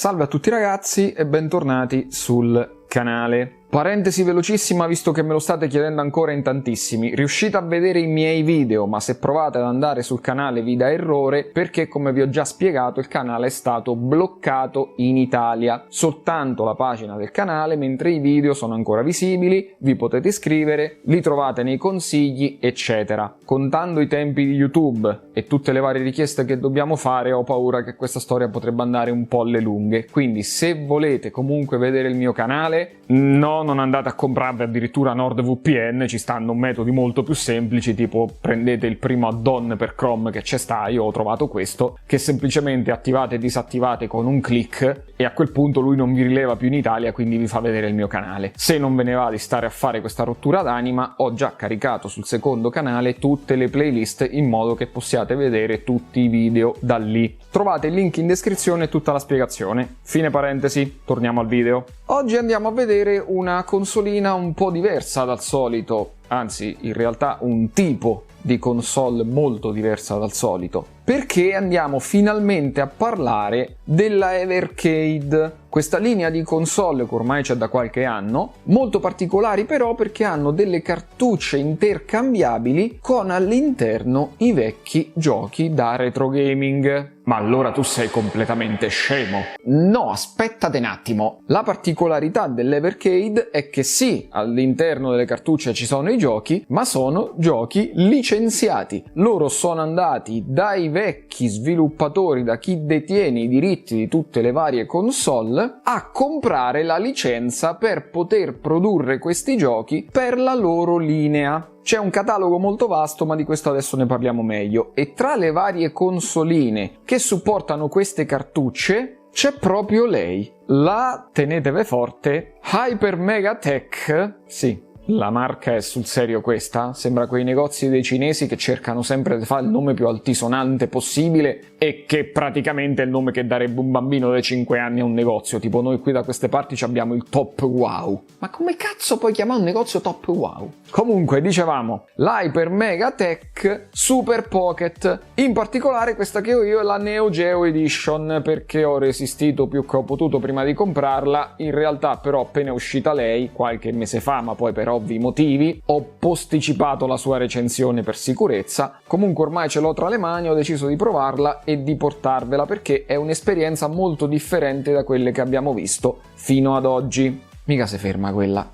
Salve a tutti ragazzi e bentornati sul canale. Parentesi velocissima, visto che me lo state chiedendo ancora in tantissimi. Riuscite a vedere i miei video, ma se provate ad andare sul canale vi dà errore perché, come vi ho già spiegato, il canale è stato bloccato in Italia. Soltanto la pagina del canale, mentre i video sono ancora visibili, vi potete iscrivere, li trovate nei consigli, eccetera. Contando i tempi di YouTube e tutte le varie richieste che dobbiamo fare, ho paura che questa storia potrebbe andare un po' alle lunghe. Quindi se volete comunque vedere il mio canale, non andate a comprarvi addirittura NordVPN, ci stanno metodi molto più semplici, tipo prendete il primo add-on per Chrome che c'è sta, io ho trovato questo, che semplicemente attivate e disattivate con un click e a quel punto lui non vi rileva più in Italia, quindi vi fa vedere il mio canale. Se non ve ne va di stare a fare questa rottura d'anima, ho già caricato sul secondo canale tutte le playlist in modo che possiate vedere tutti i video da lì. Trovate il link in descrizione e tutta la spiegazione. Fine parentesi, torniamo al video. Oggi andiamo a vedere una consolina un po' diversa dal solito, anzi in realtà un tipo di console molto diversa dal solito, perché andiamo finalmente a parlare della Evercade. Questa linea di console che ormai c'è da qualche anno, molto particolari però perché hanno delle cartucce intercambiabili con all'interno i vecchi giochi da retro gaming. Ma allora tu sei completamente scemo? No, aspettate un attimo. La particolarità dell'Evercade è che sì, all'interno delle cartucce ci sono i giochi, ma sono giochi licenziati. Loro sono andati dai vecchi sviluppatori, da chi detiene i diritti di tutte le varie console, a comprare la licenza per poter produrre questi giochi per la loro linea. C'è un catalogo molto vasto, ma di questo adesso ne parliamo meglio. E tra le varie consoline che supportano queste cartucce c'è proprio lei, la, tenetevi forte, Hyper Mega Tech. Sì, la marca è sul serio questa, sembra quei negozi dei cinesi che cercano sempre di fare il nome più altisonante possibile e che praticamente è il nome che darebbe un bambino dai 5 anni a un negozio, tipo noi qui da queste parti abbiamo il Top Wow. Ma come cazzo puoi chiamare un negozio Top Wow? Comunque, dicevamo, l'Hyper Mega Tech Super Pocket, in particolare questa che ho io è la Neo Geo Edition, perché ho resistito più che ho potuto prima di comprarla. In realtà però appena è uscita lei, qualche mese fa, ma poi per ovvi motivi, ho posticipato la sua recensione per sicurezza. Comunque ormai ce l'ho tra le mani, ho deciso di provarla e di portarvela perché è un'esperienza molto differente da quelle che abbiamo visto fino ad oggi. Mica si ferma quella.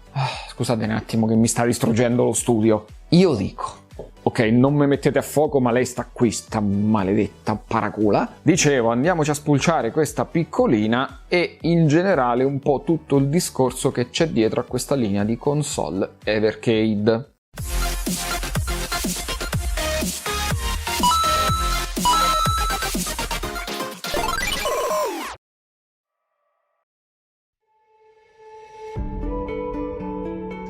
Scusate un attimo che mi sta distruggendo lo studio. Io dico, ok, non mi mettete a fuoco, ma lei sta qui, sta maledetta paracula. Dicevo, andiamoci a spulciare questa piccolina e in generale un po' tutto il discorso che c'è dietro a questa linea di console Evercade.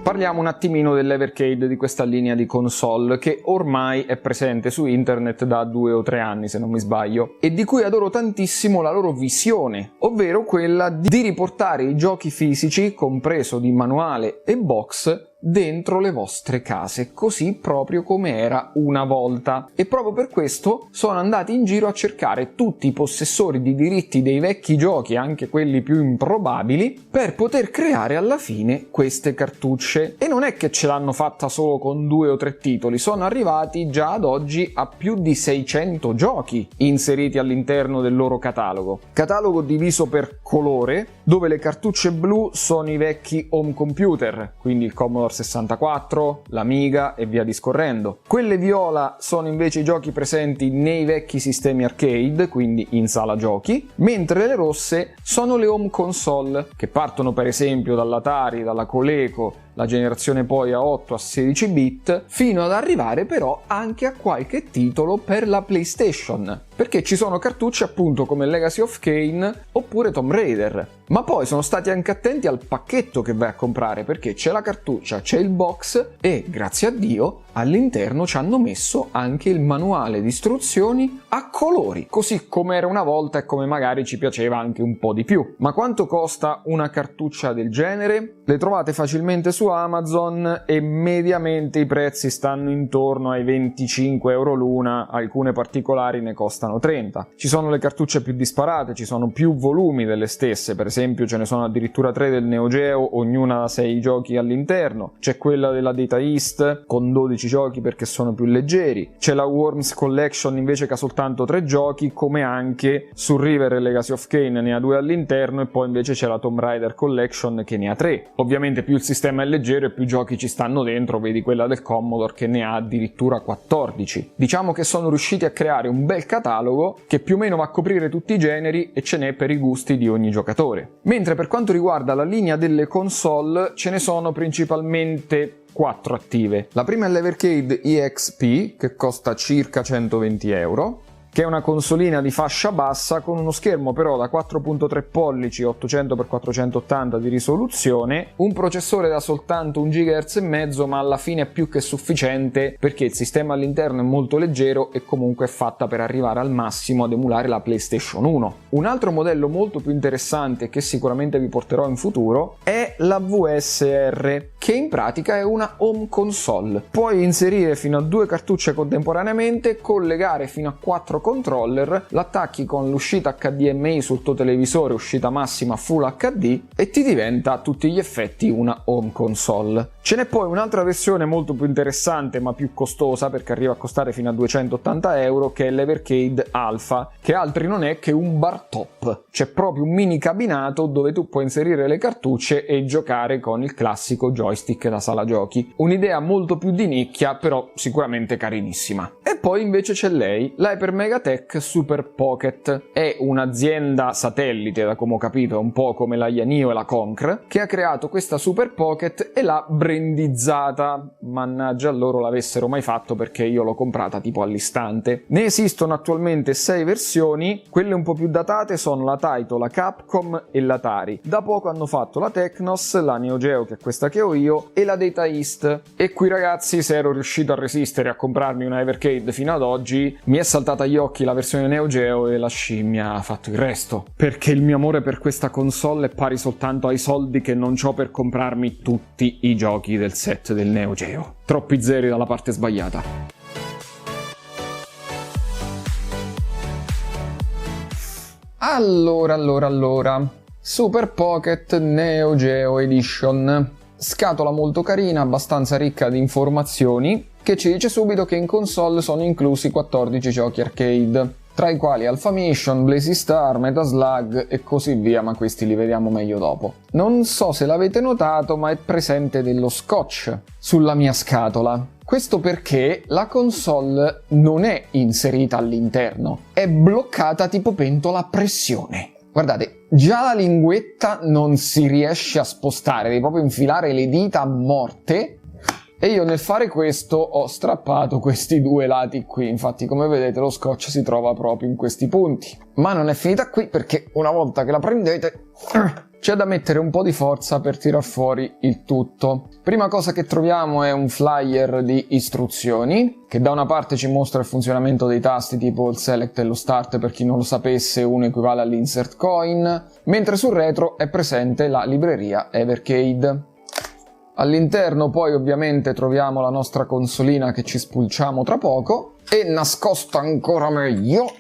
Parliamo un attimino dell'Evercade, di questa linea di console che ormai è presente su internet da 2 o 3 anni se non mi sbaglio, e di cui adoro tantissimo la loro visione, ovvero quella di riportare i giochi fisici, compreso di manuale e box, dentro le vostre case, così proprio come era una volta. E proprio per questo sono andati in giro a cercare tutti i possessori di diritti dei vecchi giochi, anche quelli più improbabili, per poter creare alla fine queste cartucce. E non è che ce l'hanno fatta solo con 2 o 3 titoli, sono arrivati già ad oggi a più di 600 giochi inseriti all'interno del loro catalogo. Catalogo diviso per colore, dove le cartucce blu sono i vecchi home computer, quindi il Commodore 64, l'Amiga e via discorrendo. Quelle viola sono invece i giochi presenti nei vecchi sistemi arcade, quindi in sala giochi, mentre le rosse sono le home console, che partono per esempio dall'Atari, dalla Coleco, la generazione poi a 8 a 16 bit, fino ad arrivare però anche a qualche titolo per la PlayStation, perché ci sono cartucce appunto come Legacy of Kain oppure Tomb Raider. Ma poi sono stati anche attenti al pacchetto che vai a comprare, perché c'è la cartuccia, c'è il box e, grazie a Dio, all'interno ci hanno messo anche il manuale di istruzioni a colori, così come era una volta e come magari ci piaceva anche un po' di più. Ma quanto costa una cartuccia del genere? Le trovate facilmente su Amazon e mediamente i prezzi stanno intorno ai 25 euro l'una, alcune particolari ne costano costano 30. Ci sono le cartucce più disparate, ci sono più volumi delle stesse, per esempio ce ne sono addirittura 3 del Neo Geo, ognuna ha 6 giochi all'interno. C'è quella della Data East con 12 giochi perché sono più leggeri. C'è la Worms Collection invece che ha soltanto 3 giochi, come anche su River e Legacy of Kain ne ha 2 all'interno, e poi invece c'è la Tomb Raider Collection che ne ha 3. Ovviamente più il sistema è leggero e più giochi ci stanno dentro, vedi quella del Commodore che ne ha addirittura 14. Diciamo che sono riusciti a creare un bel catalogo che più o meno va a coprire tutti i generi e ce n'è per i gusti di ogni giocatore. Mentre per quanto riguarda la linea delle console ce ne sono principalmente 4 attive. La prima è l'Evercade EXP che costa circa 120 euro, che è una consolina di fascia bassa con uno schermo però da 4.3 pollici 800x480 di risoluzione, un processore da soltanto 1 GHz e mezzo, ma alla fine è più che sufficiente perché il sistema all'interno è molto leggero e comunque è fatta per arrivare al massimo ad emulare la PlayStation 1. Un altro modello molto più interessante che sicuramente vi porterò in futuro è la VSR, che in pratica è una home console. Puoi inserire fino a 2 cartucce contemporaneamente, collegare fino a 4 controller, l'attacchi con l'uscita HDMI sul tuo televisore, uscita massima Full HD, e ti diventa a tutti gli effetti una home console. Ce n'è poi un'altra versione molto più interessante ma più costosa, perché arriva a costare fino a 280 euro, che è l'Evercade Alpha, che altri non è che un bar top. C'è proprio un mini cabinato dove tu puoi inserire le cartucce e giocare con il classico joystick da sala giochi. Un'idea molto più di nicchia, però sicuramente carinissima. E poi invece c'è lei, la Hyper Megatech Super Pocket. È un'azienda satellite, da come ho capito, un po' come la Yaneo e la Concr, che ha creato questa Super Pocket e l'ha brandizzata. Mannaggia loro l'avessero mai fatto, perché io l'ho comprata tipo all'istante. Ne esistono attualmente 6 versioni, quelle un po' più datate sono la Taito, la Capcom e l'Atari. Da poco hanno fatto la Technos, la Neo Geo, che è questa che ho io, e la Data East. E qui ragazzi, se ero riuscito a resistere a comprarmi una Evercade fino ad oggi, mi è saltata agli occhi la versione Neo Geo e la scimmia ha fatto il resto, perché il mio amore per questa console è pari soltanto ai soldi che non c'ho per comprarmi tutti i giochi del set del Neo Geo. Troppi zeri dalla parte sbagliata. Allora, Super Pocket Neo Geo Edition. Scatola molto carina, abbastanza ricca di informazioni, che ci dice subito che in console sono inclusi 14 giochi arcade, tra i quali Alpha Mission, Blazing Star, Metal Slug e così via, ma questi li vediamo meglio dopo. Non so se l'avete notato, ma è presente dello scotch sulla mia scatola. Questo perché la console non è inserita all'interno, è bloccata tipo pentola a pressione. Guardate, già la linguetta non si riesce a spostare, devi proprio infilare le dita a morte, e io nel fare questo ho strappato questi 2 lati qui. Infatti, come vedete, lo scotch si trova proprio in questi punti. Ma non è finita qui, perché una volta che la prendete c'è da mettere un po' di forza per tirar fuori il tutto. Prima cosa che troviamo è un flyer di istruzioni, che da una parte ci mostra il funzionamento dei tasti tipo il select e lo start, per chi non lo sapesse uno equivale all'insert coin, mentre sul retro è presente la libreria Evercade. All'interno poi ovviamente troviamo la nostra consolina che ci spulciamo tra poco, e nascosto ancora meglio,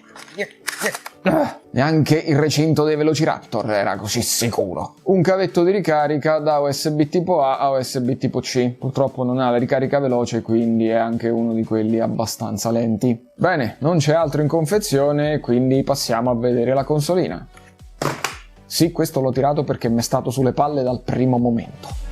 neanche il recinto dei Velociraptor era così sicuro. Un cavetto di ricarica da USB tipo A a USB tipo C. Purtroppo non ha la ricarica veloce, quindi è anche uno di quelli abbastanza lenti. Bene, non c'è altro in confezione, quindi passiamo a vedere la consolina. Sì, questo l'ho tirato perché mi è stato sulle palle dal primo momento.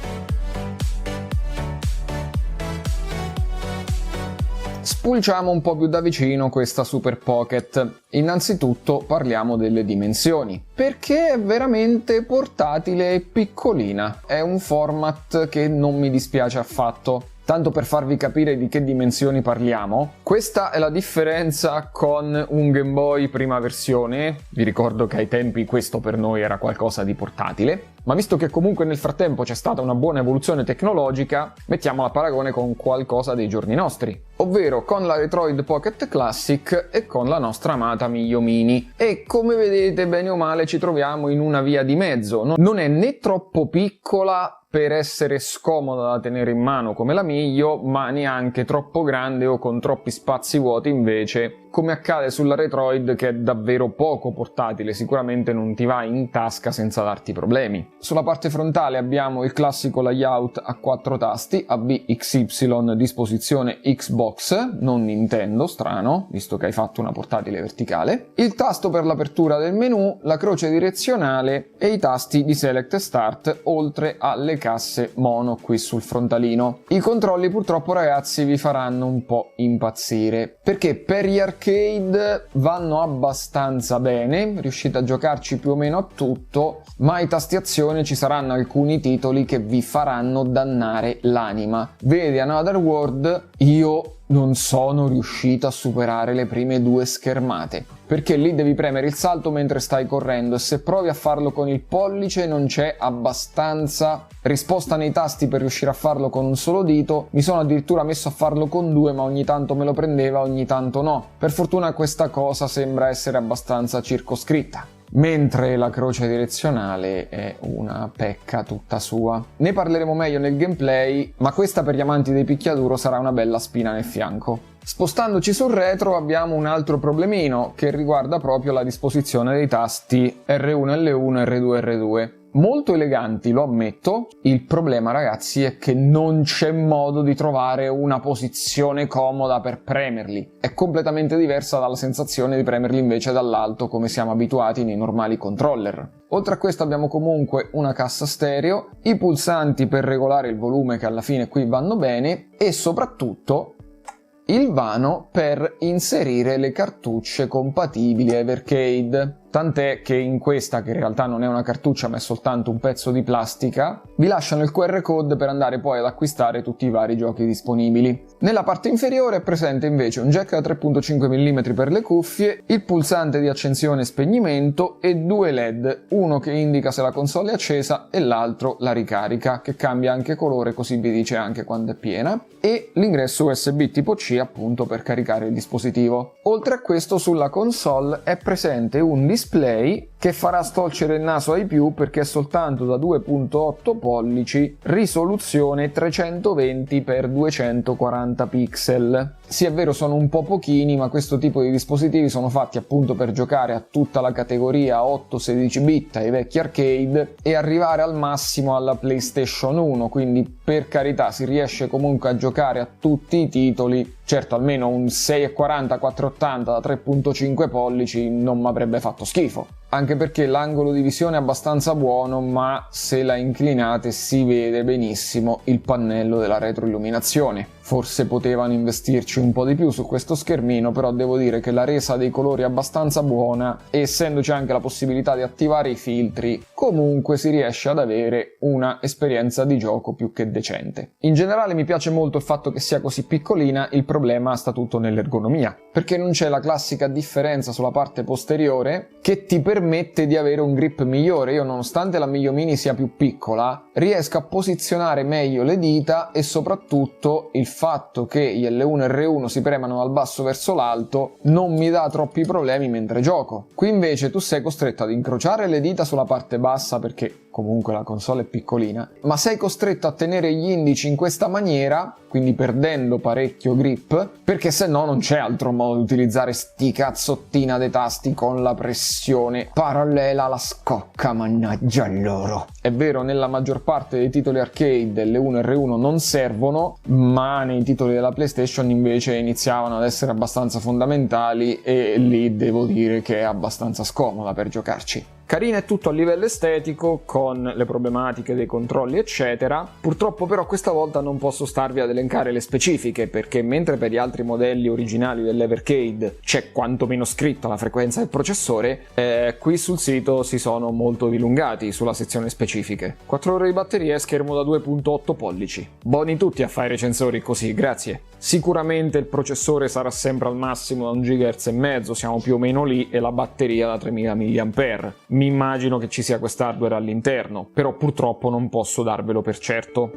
Spulciamo un po' più da vicino questa Super Pocket. Innanzitutto parliamo delle dimensioni, perché è veramente portatile e piccolina. È un format che non mi dispiace affatto. Tanto per farvi capire di che dimensioni parliamo, questa è la differenza con un Game Boy prima versione. Vi ricordo che ai tempi questo per noi era qualcosa di portatile, ma visto che comunque nel frattempo c'è stata una buona evoluzione tecnologica, mettiamo a paragone con qualcosa dei giorni nostri, ovvero con la Retroid Pocket Classic e con la nostra amata Mio Mini. E come vedete, bene o male, ci troviamo in una via di mezzo. Non è né troppo piccola per essere scomoda da tenere in mano come la Miglio, ma neanche troppo grande o con troppi spazi vuoti invece, come accade sulla Retroid, che è davvero poco portatile, sicuramente non ti va in tasca senza darti problemi. Sulla parte frontale abbiamo il classico layout a 4 tasti, A, B, X, Y, disposizione Xbox, non Nintendo, strano, visto che hai fatto una portatile verticale, il tasto per l'apertura del menu, la croce direzionale e i tasti di Select e Start, oltre alle casse mono qui sul frontalino. I controlli purtroppo, ragazzi, vi faranno un po' impazzire, perché per gli arcade vanno abbastanza bene, riuscite a giocarci più o meno a tutto, ma ai tasti azione ci saranno alcuni titoli che vi faranno dannare l'anima. Vedi Another World, io non sono riuscito a superare le prime 2 schermate, perché lì devi premere il salto mentre stai correndo e se provi a farlo con il pollice non c'è abbastanza risposta nei tasti per riuscire a farlo con un solo dito. Mi sono addirittura messo a farlo con 2, ma ogni tanto me lo prendeva, ogni tanto no. Per fortuna questa cosa sembra essere abbastanza circoscritta, mentre la croce direzionale è una pecca tutta sua. Ne parleremo meglio nel gameplay, ma questa per gli amanti dei picchiaduro sarà una bella spina nel fianco. Spostandoci sul retro abbiamo un altro problemino che riguarda proprio la disposizione dei tasti R1, L1 e R2, R2. Molto eleganti, lo ammetto. Il problema, ragazzi, è che non c'è modo di trovare una posizione comoda per premerli. È completamente diversa dalla sensazione di premerli invece dall'alto, come siamo abituati nei normali controller. Oltre a questo abbiamo comunque una cassa stereo, i pulsanti per regolare il volume che alla fine qui vanno bene e soprattutto il vano per inserire le cartucce compatibili Evercade. Tant'è che in questa, che in realtà non è una cartuccia ma è soltanto un pezzo di plastica, vi lasciano il QR code per andare poi ad acquistare tutti i vari giochi disponibili. Nella parte inferiore è presente invece un jack da 3.5 mm per le cuffie, il pulsante di accensione e spegnimento e 2 LED, uno che indica se la console è accesa e l'altro la ricarica, che cambia anche colore così vi dice anche quando è piena, e l'ingresso USB tipo C appunto per caricare il dispositivo. Oltre a questo sulla console è presente un display che farà storcere il naso ai più perché è soltanto da 2.8 pollici, risoluzione 320x240 pixel. Sì, è vero, sono un po' pochini, ma questo tipo di dispositivi sono fatti appunto per giocare a tutta la categoria 8-16 bit, ai vecchi arcade, e arrivare al massimo alla PlayStation 1, quindi per carità si riesce comunque a giocare a tutti i titoli. Certo, almeno un 640x480 da 3.5 pollici non mi avrebbe fatto schifo, anche perché l'angolo di visione è abbastanza buono, ma se la inclinate si vede benissimo il pannello della retroilluminazione. Forse potevano investirci un po' di più su questo schermino, però devo dire che la resa dei colori è abbastanza buona e essendoci anche la possibilità di attivare i filtri, comunque si riesce ad avere una esperienza di gioco più che decente. In generale mi piace molto il fatto che sia così piccolina, il problema sta tutto nell'ergonomia, perché non c'è la classica differenza sulla parte posteriore che ti permette di avere un grip migliore. Io, nonostante la Miglio Mini sia più piccola, riesco a posizionare meglio le dita e soprattutto il fatto che gli L1 e R1 si premano dal basso verso l'alto non mi dà troppi problemi mentre gioco. Qui invece tu sei costretto ad incrociare le dita sulla parte bassa perché comunque la console è piccolina, ma sei costretto a tenere gli indici in questa maniera, quindi perdendo parecchio grip, perché se no non c'è altro modo di utilizzare sti cazzottina dei tasti con la pressione parallela alla scocca, mannaggia loro. È vero, nella maggior parte dei titoli arcade L1 e R1 non servono, ma nei titoli della PlayStation invece iniziavano ad essere abbastanza fondamentali e lì devo dire che è abbastanza scomoda per giocarci. Carina è tutto a livello estetico, con le problematiche dei controlli eccetera. Purtroppo però questa volta non posso starvi ad elencare le specifiche, perché mentre per gli altri modelli originali dell'Evercade c'è quantomeno scritto la frequenza del processore, qui sul sito si sono molto dilungati sulla sezione specifiche. 4 ore di batteria e schermo da 2.8 pollici. Buoni tutti a fare recensori così, grazie. Sicuramente il processore sarà sempre al massimo da 1,5 GHz, siamo più o meno lì, e la batteria da 3000 mAh. Mi immagino che ci sia quest'hardware all'interno, però purtroppo non posso darvelo per certo.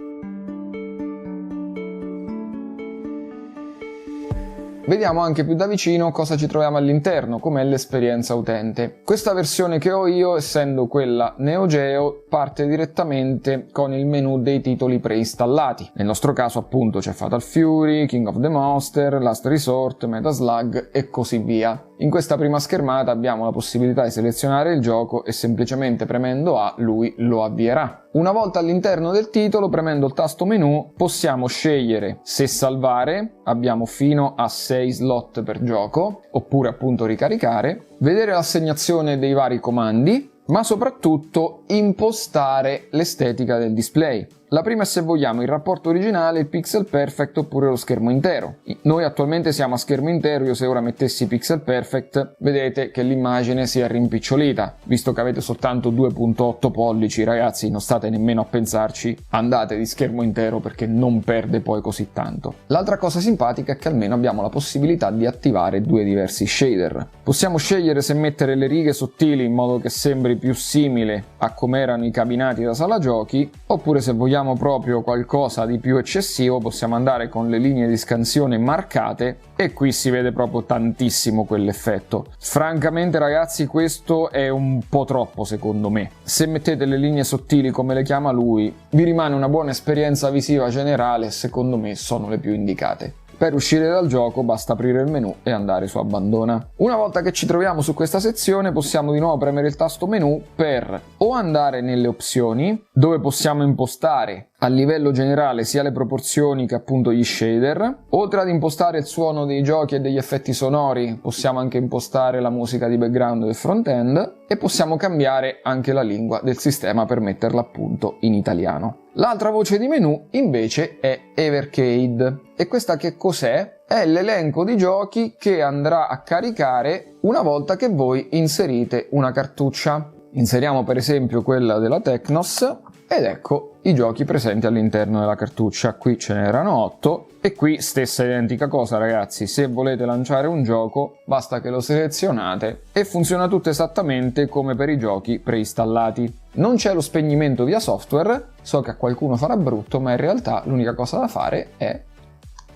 Vediamo anche più da vicino cosa ci troviamo all'interno, com'è l'esperienza utente. Questa versione che ho io, essendo quella Neo Geo, parte direttamente con il menu dei titoli preinstallati. Nel nostro caso appunto c'è Fatal Fury, King of the Monster, Last Resort, Metal Slug e così via. In questa prima schermata abbiamo la possibilità di selezionare il gioco e semplicemente premendo A lui lo avvierà. Una volta all'interno del titolo, premendo il tasto menu, possiamo scegliere se salvare, abbiamo fino a 6 slot per gioco, oppure appunto ricaricare, vedere l'assegnazione dei vari comandi, ma soprattutto impostare l'estetica del display. La prima è, se vogliamo, il rapporto originale, il pixel perfect oppure lo schermo intero. Noi attualmente siamo a schermo intero, io se ora mettessi pixel perfect vedete che l'immagine si è rimpicciolita. Visto che avete soltanto 2.8 pollici, ragazzi, non state nemmeno a pensarci, andate di schermo intero perché non perde poi così tanto. L'altra cosa simpatica è che almeno abbiamo la possibilità di attivare due diversi shader. Possiamo scegliere se mettere le righe sottili in modo che sembri più simile a come erano i cabinati da sala giochi, oppure se vogliamo proprio qualcosa di più eccessivo possiamo andare con le linee di scansione marcate e qui si vede proprio tantissimo quell'effetto. Francamente ragazzi, questo è un po' troppo secondo me. Se mettete le linee sottili come le chiama lui, vi rimane una buona esperienza visiva generale, secondo me sono le più indicate. Per uscire dal gioco basta aprire il menu e andare su abbandona. Una volta che ci troviamo su questa sezione possiamo di nuovo premere il tasto menu per o andare nelle opzioni, dove possiamo impostare a livello generale sia le proporzioni che appunto gli shader. Oltre ad impostare il suono dei giochi e degli effetti sonori, possiamo anche impostare la musica di background del front-end e possiamo cambiare anche la lingua del sistema per metterla appunto in italiano. L'altra voce di menu invece è Evercade. E questa che cos'è? È l'elenco di giochi che andrà a caricare una volta che voi inserite una cartuccia. Inseriamo per esempio quella della Technos ed ecco i giochi presenti all'interno della cartuccia. Qui ce n'erano 8 e qui stessa identica cosa ragazzi, se volete lanciare un gioco basta che lo selezionate e funziona tutto esattamente come per i giochi preinstallati. Non c'è lo spegnimento via software, so che a qualcuno farà brutto, ma in realtà l'unica cosa da fare è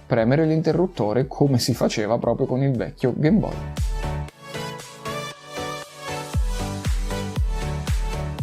premere l'interruttore come si faceva proprio con il vecchio Game Boy.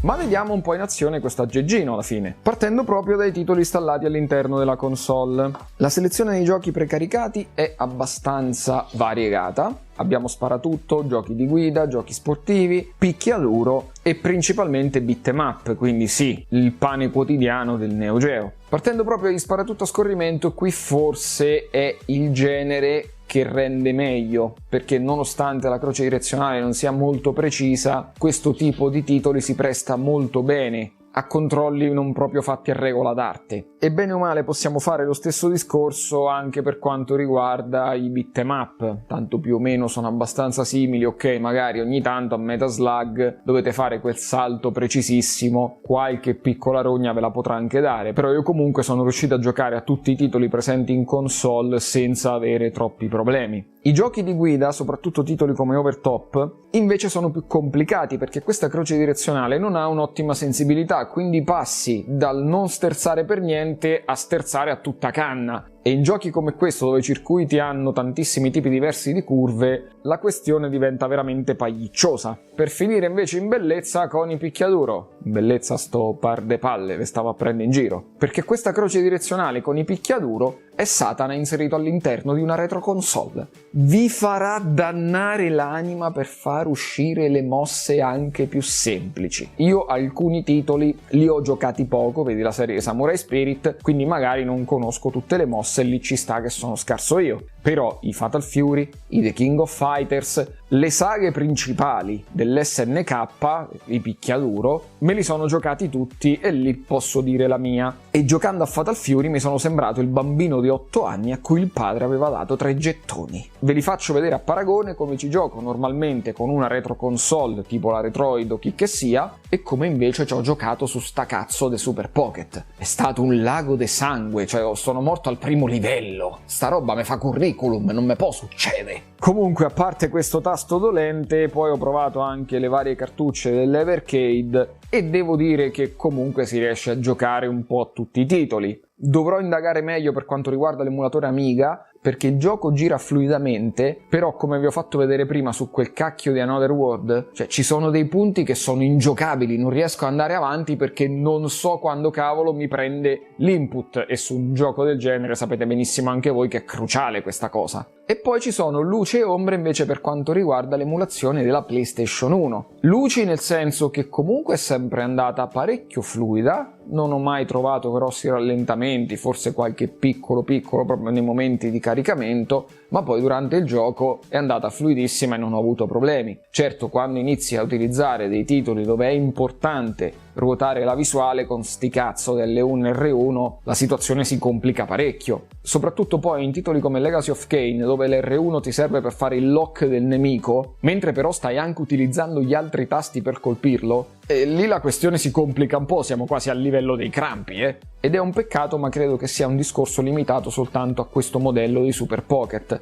Ma vediamo un po' in azione questo aggeggino alla fine, partendo proprio dai titoli installati all'interno della console. La selezione dei giochi precaricati è abbastanza variegata. Abbiamo sparatutto, giochi di guida, giochi sportivi, picchiaduro e principalmente beat'em up, quindi sì, il pane quotidiano del Neo Geo. Partendo proprio dagli sparatutto a scorrimento, qui forse è il genere che rende meglio, perché nonostante la croce direzionale non sia molto precisa, questo tipo di titoli si presta molto bene a controlli non proprio fatti a regola d'arte. E bene o male possiamo fare lo stesso discorso anche per quanto riguarda i beat'em up, tanto più o meno sono abbastanza simili. Ok, magari ogni tanto a Metal Slug dovete fare quel salto precisissimo, qualche piccola rogna ve la potrà anche dare, però io comunque sono riuscito a giocare a tutti i titoli presenti in console senza avere troppi problemi. I giochi di guida, soprattutto titoli come Overtop, invece sono più complicati perché questa croce direzionale non ha un'ottima sensibilità, quindi passi dal non sterzare per niente a sterzare a tutta canna. E in giochi come questo, dove i circuiti hanno tantissimi tipi diversi di curve, la questione diventa veramente paglicciosa. Per finire invece in bellezza con i picchiaduro. In bellezza sto par de palle, ve stavo a prendere in giro. Perché questa croce direzionale con i picchiaduro è Satana inserito all'interno di una retro console. Vi farà dannare l'anima per far uscire le mosse anche più semplici. Io alcuni titoli li ho giocati poco, vedi la serie Samurai Spirit, quindi magari non conosco tutte le mosse e lì ci sta che sono scarso io. Però i Fatal Fury, i The King of Fighters, le saghe principali dell'SNK, i picchiaduro, me li sono giocati tutti e lì posso dire la mia. E giocando a Fatal Fury mi sono sembrato il bambino di 8 anni a cui il padre aveva dato 3 gettoni. Ve li faccio vedere a paragone come ci gioco normalmente con una retro console tipo la Retroid o chi che sia e come invece ci ho giocato su sta cazzo de Super Pocket. È stato un lago de sangue, cioè sono morto al primo livello. Sta roba me fa curriculum, non me può succedere. Comunque, a parte questo tasto dolente, poi ho provato anche le varie cartucce dell'Evercade e devo dire che comunque si riesce a giocare un po' a tutti i titoli. Dovrò indagare meglio per quanto riguarda l'emulatore Amiga, perché il gioco gira fluidamente, però come vi ho fatto vedere prima su quel cacchio di Another World, cioè ci sono dei punti che sono ingiocabili, non riesco ad andare avanti perché non so quando cavolo mi prende l'input, e su un gioco del genere sapete benissimo anche voi che è cruciale questa cosa. E poi ci sono luci e ombre invece per quanto riguarda l'emulazione della PlayStation 1. Luci nel senso che comunque è sempre andata parecchio fluida, non ho mai trovato grossi rallentamenti, forse qualche piccolo proprio nei momenti di caricamento, ma poi durante il gioco è andata fluidissima e non ho avuto problemi. Certo, quando inizi a utilizzare dei titoli dove è importante ruotare la visuale con sti cazzo dell'L1 e R1, la situazione si complica parecchio. Soprattutto poi in titoli come Legacy of Kain, dove l'R1 ti serve per fare il lock del nemico, mentre però stai anche utilizzando gli altri tasti per colpirlo, e lì la questione si complica un po', siamo quasi al livello dei crampi, Ed è un peccato, ma credo che sia un discorso limitato soltanto a questo modello di Super Pocket.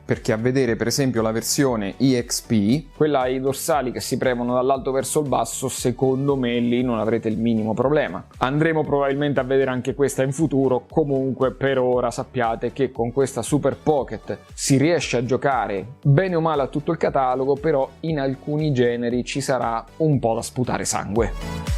Perché a vedere per esempio la versione EXP, quella ai dorsali che si premono dall'alto verso il basso, secondo me lì non avrete il minimo problema. Andremo probabilmente a vedere anche questa in futuro, comunque per ora sappiate che con questa Super Pocket si riesce a giocare bene o male a tutto il catalogo, però in alcuni generi ci sarà un po' da sputare sangue.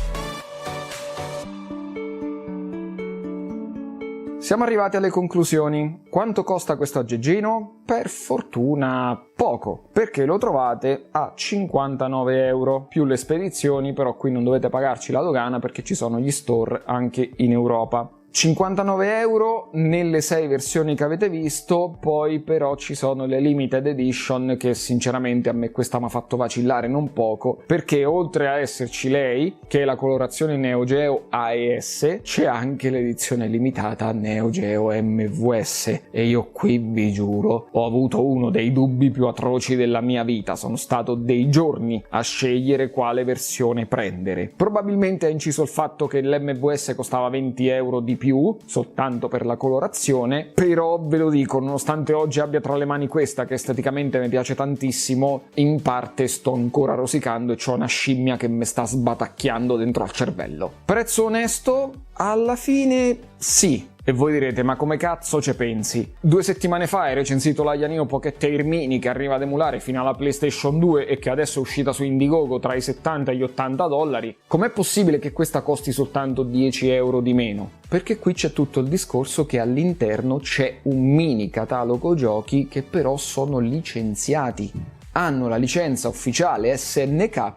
Siamo arrivati alle conclusioni. Quanto costa questo aggeggino? Per fortuna poco, perché lo trovate a 59 euro più le spedizioni, però qui non dovete pagarci la dogana perché ci sono gli store anche in Europa. 59 euro nelle 6 versioni che avete visto, poi però ci sono le limited edition che sinceramente a me questa mi ha fatto vacillare non poco, perché oltre a esserci lei, che è la colorazione Neo Geo AES, c'è anche l'edizione limitata Neo Geo MVS, e io qui vi giuro ho avuto uno dei dubbi più atroci della mia vita, sono stato dei giorni a scegliere quale versione prendere. Probabilmente ha inciso il fatto che l'MVS costava 20 euro di più soltanto per la colorazione, però ve lo dico, nonostante oggi abbia tra le mani questa che esteticamente mi piace tantissimo, in parte sto ancora rosicando e c'ho una scimmia che mi sta sbatacchiando dentro al cervello. Prezzo onesto? Alla fine sì. E voi direte, ma come cazzo ci pensi? 2 settimane fa hai recensito la Yaneo Pocket Air Mini che arriva ad emulare fino alla PlayStation 2 e che adesso è uscita su Indiegogo tra i 70 e gli 80 dollari. Com'è possibile che questa costi soltanto 10 euro di meno? Perché qui c'è tutto il discorso che all'interno c'è un mini catalogo giochi che però sono licenziati. Hanno la licenza ufficiale SNK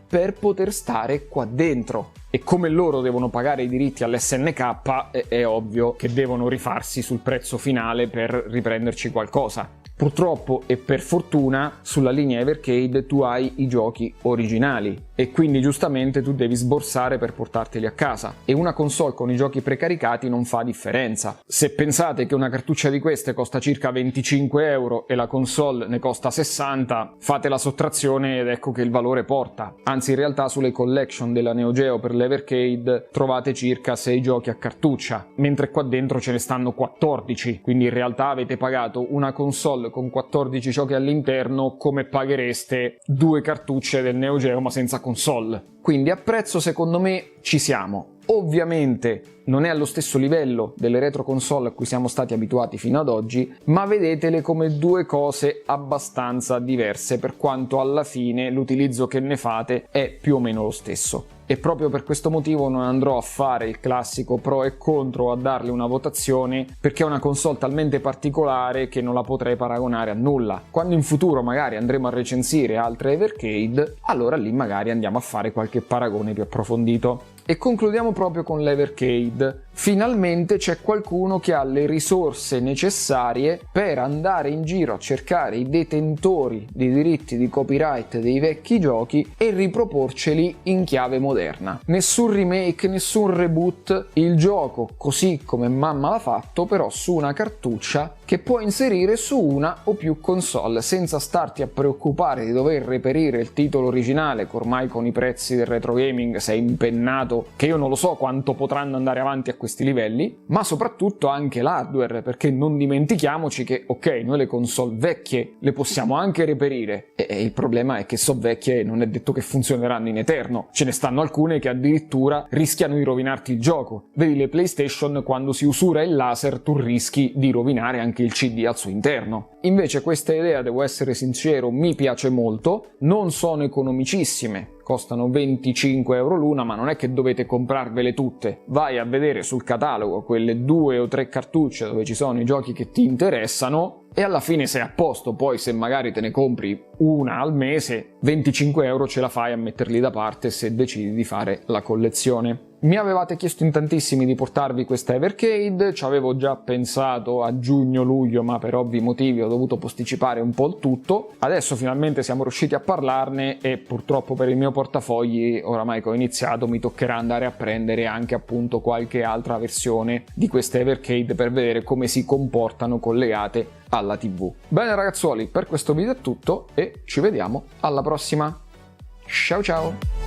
per poter stare qua dentro. E come loro devono pagare i diritti all'SNK, è ovvio che devono rifarsi sul prezzo finale per riprenderci qualcosa. Purtroppo e per fortuna sulla linea Evercade tu hai i giochi originali e quindi giustamente tu devi sborsare per portarteli a casa, e una console con i giochi precaricati non fa differenza. Se pensate che una cartuccia di queste costa circa 25 euro e la console ne costa 60, fate la sottrazione ed ecco che il valore porta. Anzi, in realtà sulle collection della Neo Geo per l'Evercade trovate circa 6 giochi a cartuccia, mentre qua dentro ce ne stanno 14, quindi in realtà avete pagato una console con 14 giochi all'interno come paghereste 2 cartucce del Neo Geo ma senza console. Quindi a prezzo secondo me ci siamo. Ovviamente non è allo stesso livello delle retro console a cui siamo stati abituati fino ad oggi, ma vedetele come 2 cose abbastanza diverse, per quanto alla fine l'utilizzo che ne fate è più o meno lo stesso. E proprio per questo motivo non andrò a fare il classico pro e contro, a darle una votazione, perché è una console talmente particolare che non la potrei paragonare a nulla. Quando in futuro magari andremo a recensire altre Evercade, allora lì magari andiamo a fare qualche paragone più approfondito. E concludiamo proprio con l'Evercade. Finalmente c'è qualcuno che ha le risorse necessarie per andare in giro a cercare i detentori di diritti di copyright dei vecchi giochi e riproporceli in chiave moderna. Nessun remake, nessun reboot, il gioco così come mamma l'ha fatto, però su una cartuccia che puoi inserire su una o più console senza starti a preoccupare di dover reperire il titolo originale, che ormai con i prezzi del retro gaming sei impennato dato che io non lo so quanto potranno andare avanti a questi livelli, ma soprattutto anche l'hardware, perché non dimentichiamoci che, ok, noi le console vecchie le possiamo anche reperire, e il problema è che so vecchie non è detto che funzioneranno in eterno, ce ne stanno alcune che addirittura rischiano di rovinarti il gioco. Vedi le PlayStation, quando si usura il laser tu rischi di rovinare anche il CD al suo interno. Invece questa idea, devo essere sincero, mi piace molto, non sono economicissime, costano 25 euro l'una, ma non è che dovete comprarvele tutte. Vai a vedere sul catalogo quelle 2 o 3 cartucce dove ci sono i giochi che ti interessano e alla fine sei a posto. Poi se magari te ne compri una al mese, 25 euro ce la fai a metterli da parte se decidi di fare la collezione. Mi avevate chiesto in tantissimi di portarvi questa Evercade, ci avevo già pensato a giugno-luglio, ma per ovvi motivi ho dovuto posticipare un po' il tutto. Adesso finalmente siamo riusciti a parlarne e purtroppo per il mio portafogli, oramai che ho iniziato, mi toccherà andare a prendere anche appunto qualche altra versione di queste Evercade per vedere come si comportano collegate alla TV. Bene ragazzuoli, per questo video è tutto e ci vediamo alla prossima. Ciao ciao!